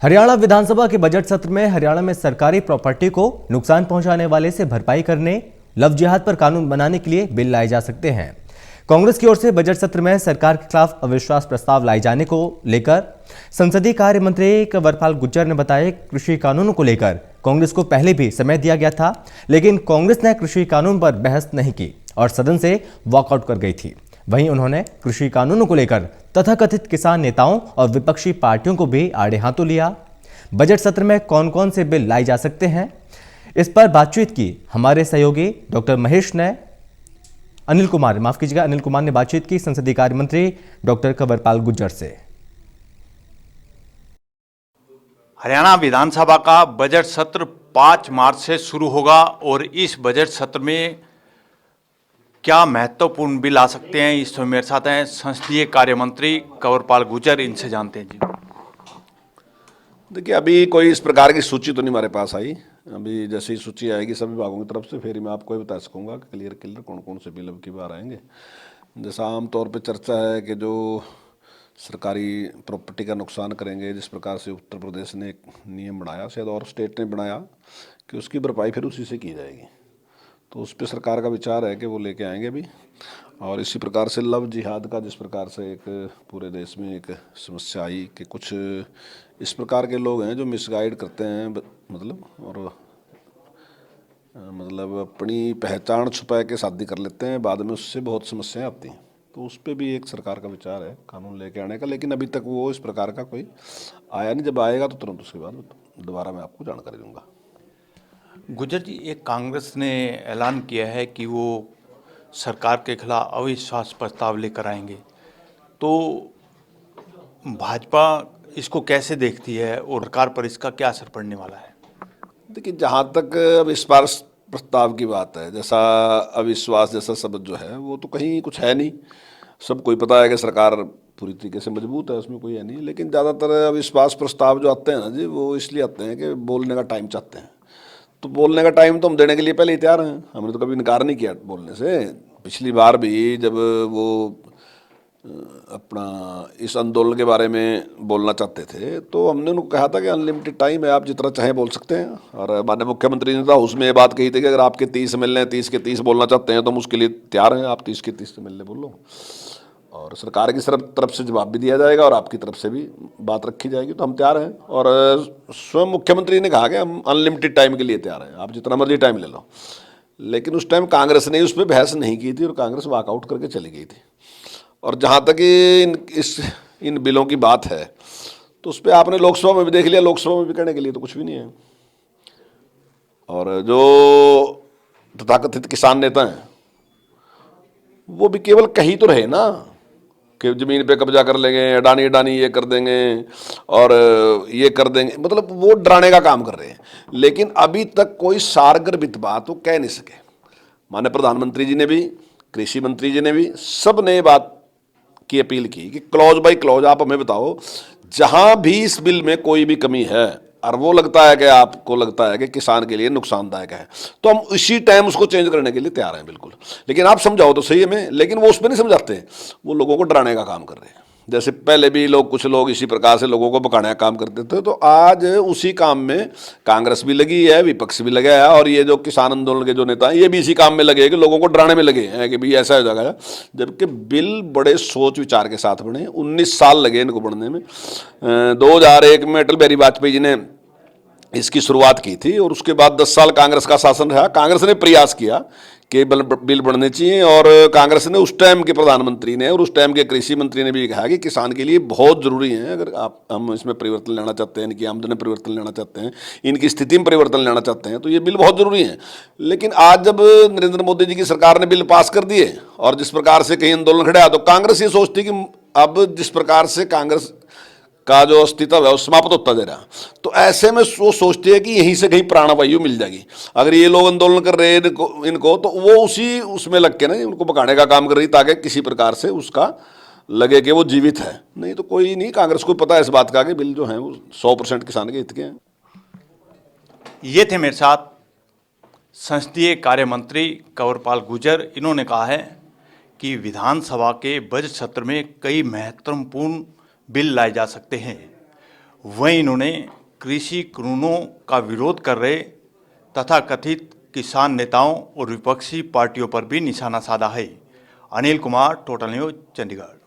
हरियाणा विधानसभा के बजट सत्र में हरियाणा में सरकारी प्रॉपर्टी को नुकसान पहुंचाने वाले से भरपाई करने, लव जिहाद पर कानून बनाने के लिए बिल लाए जा सकते हैं। कांग्रेस की ओर से बजट सत्र में सरकार के खिलाफ अविश्वास प्रस्ताव लाए जाने को लेकर संसदीय कार्य मंत्री कंवरपाल गुर्जर ने बताया, कृषि कानूनों को लेकर कांग्रेस को पहले भी समय दिया गया था, लेकिन कांग्रेस ने कृषि कानून पर बहस नहीं की और सदन से वॉकआउट कर गई थी। वहीं उन्होंने कृषि कानूनों को लेकर तथाकथित किसान नेताओं और विपक्षी पार्टियों को भी आड़े हाथों लिया। बजट सत्र में कौन कौन से बिल लाए जा सकते हैं, इस पर बातचीत की हमारे सहयोगी डॉक्टर महेश ने अनिल कुमार ने बातचीत की संसदीय कार्य मंत्री डॉक्टर कंवरपाल गुर्जर से। हरियाणा विधानसभा का बजट सत्र 5 मार्च से शुरू होगा और इस बजट सत्र में क्या महत्वपूर्ण बिल आ सकते हैं, इस समय मेरे साथ हैं संसदीय कार्य मंत्री कंवरपाल गुर्जर। इनसे जानते हैं जी। देखिए, अभी कोई इस प्रकार की सूची तो नहीं हमारे पास आई। अभी जैसे ही सूची आएगी सभी विभागों की तरफ से, फिर मैं आपको बता सकूंगा कि क्लियर कौन कौन से बिल अब की बार आएंगे। जैसा आमतौर पे चर्चा है कि जो सरकारी प्रॉपर्टी का नुकसान करेंगे, जिस प्रकार से उत्तर प्रदेश ने एक नियम बनाया, शायद और स्टेट ने बनाया, कि उसकी भरपाई फिर उसी से की जाएगी। तो उस पर सरकार का विचार है कि वो लेके आएंगे भी। और इसी प्रकार से लव जिहाद का, जिस प्रकार से एक पूरे देश में एक समस्या आई कि कुछ इस प्रकार के लोग हैं जो मिसगाइड करते हैं, मतलब अपनी पहचान छुपा के शादी कर लेते हैं, बाद में उससे बहुत समस्याएं आती हैं। तो उस पर भी एक सरकार का विचार है कानून लेके आने का, लेकिन अभी तक वो इस प्रकार का कोई आया नहीं। जब आएगा तो तुरंत उसके बाद दोबारा मैं आपको जानकारी दूंगा। गुर्जर जी, एक कांग्रेस ने ऐलान किया है कि वो सरकार के खिलाफ अविश्वास प्रस्ताव लेकर आएंगे, तो भाजपा इसको कैसे देखती है और सरकार पर इसका क्या असर पड़ने वाला है? देखिए, जहाँ तक अविश्वास प्रस्ताव की बात है, जैसा अविश्वास जैसा शब्द जो है वो तो कहीं कुछ है नहीं। सबको ही पता है कि सरकार पूरी तरीके से मजबूत है, उसमें कोई है नहीं। लेकिन ज़्यादातर अविश्वास प्रस्ताव जो आते हैं ना जी, वो इसलिए आते हैं कि बोलने का टाइम चाहते हैं। तो बोलने का टाइम तो हम देने के लिए पहले ही तैयार हैं। हमने तो कभी इनकार नहीं किया बोलने से। पिछली बार भी जब वो अपना इस आंदोलन के बारे में बोलना चाहते थे तो हमने उनको कहा था कि अनलिमिटेड टाइम है, आप जितना चाहें बोल सकते हैं। और माननीय मुख्यमंत्री ने तो उसमें ये बात कही थी कि अगर आपके 30 मिलने हैं, 30 के 30 बोलना चाहते हैं तो हम उसके लिए तैयार हैं। आप 30 के 30 मिलने बोल लो, और सरकार की तरफ से जवाब भी दिया जाएगा और आपकी तरफ से भी बात रखी जाएगी। तो हम तैयार हैं। और स्वयं मुख्यमंत्री ने कहा कि हम अनलिमिटेड टाइम के लिए तैयार हैं, आप जितना मर्जी टाइम ले लो। लेकिन उस टाइम कांग्रेस ने उस पर बहस नहीं की थी और कांग्रेस वॉकआउट करके चली गई थी। और जहाँ तक इन बिलों की बात है तो उस पर आपने लोकसभा में भी देख लिया, लोकसभा में भी करने के लिए तो कुछ भी नहीं है। और जो तथाकथित किसान नेता हैं वो भी केवल कहीं तो रहे ना कि जमीन पे कब्जा कर लेंगे, अडानी ये कर देंगे और ये कर देंगे, मतलब वो डराने का काम कर रहे हैं। लेकिन अभी तक कोई सारगर्भित बात वो कह नहीं सके। माननीय प्रधानमंत्री जी ने भी, कृषि मंत्री जी ने भी, सब ने बात की अपील की कि क्लॉज बाय क्लॉज आप हमें बताओ जहां भी इस बिल में कोई भी कमी है और वो लगता है कि आपको लगता है कि किसान के लिए नुकसानदायक है, तो हम इसी टाइम उसको चेंज करने के लिए तैयार हैं बिल्कुल। लेकिन आप समझाओ तो सही हमें। लेकिन वो उस पर नहीं समझाते, वो लोगों को डराने का काम कर रहे हैं। जैसे पहले भी कुछ लोग इसी प्रकार से लोगों को भगाने का काम करते थे, तो आज उसी काम में कांग्रेस भी लगी है, विपक्ष भी लगा है, और ये जो किसान आंदोलन के जो नेता हैं ये भी इसी काम में लगे हैं कि लोगों को डराने में लगे हैं कि भाई ऐसा हो जाएगा। जबकि बिल बड़े सोच विचार के साथ बने, 19 साल लगे इनको बनने में। 2001 में अटल बिहारी वाजपेयी जी ने इसकी शुरुआत की थी और उसके बाद 10 साल कांग्रेस का शासन रहा। कांग्रेस ने प्रयास किया कि बिल बनने चाहिए, और कांग्रेस ने उस टाइम के प्रधानमंत्री ने और उस टाइम के कृषि मंत्री ने भी कहा कि किसान के लिए बहुत ज़रूरी है, अगर हम इसमें परिवर्तन लाना चाहते हैं, इनकी आमदनी में परिवर्तन लाना चाहते हैं, इनकी स्थिति में परिवर्तन लाना चाहते हैं, तो ये बिल बहुत ज़रूरी है। लेकिन आज जब नरेंद्र मोदी जी की सरकार ने बिल पास कर दिए और जिस प्रकार से कहीं आंदोलन खड़ा, तो कांग्रेस ये सोचती कि अब जिस प्रकार से कांग्रेस का जो अस्तित्व है वो समाप्त होता जा रहा, तो ऐसे में वो सोचती है कि यहीं से कहीं प्राणवायु मिल जाएगी। अगर ये लोग आंदोलन कर रहे हैं इनको, तो वो उसमें लग के ना उनको भगाने का काम कर रही, ताकि किसी प्रकार से उसका लगे कि वो जीवित है। नहीं तो कोई नहीं, कांग्रेस को पता है इस बात का कि बिल जो है वो 100% किसान के हित के हैं। ये थे मेरे साथ संसदीय कार्य मंत्री कंवरपाल गुर्जर। इन्होंने कहा है कि विधानसभा के बजट सत्र में कई महत्वपूर्ण बिल लाए जा सकते हैं। वहीं इन्होंने कृषि कानूनों का विरोध कर रहे तथा कथित किसान नेताओं और विपक्षी पार्टियों पर भी निशाना साधा है। Anil Kumar, total news, Chandigarh.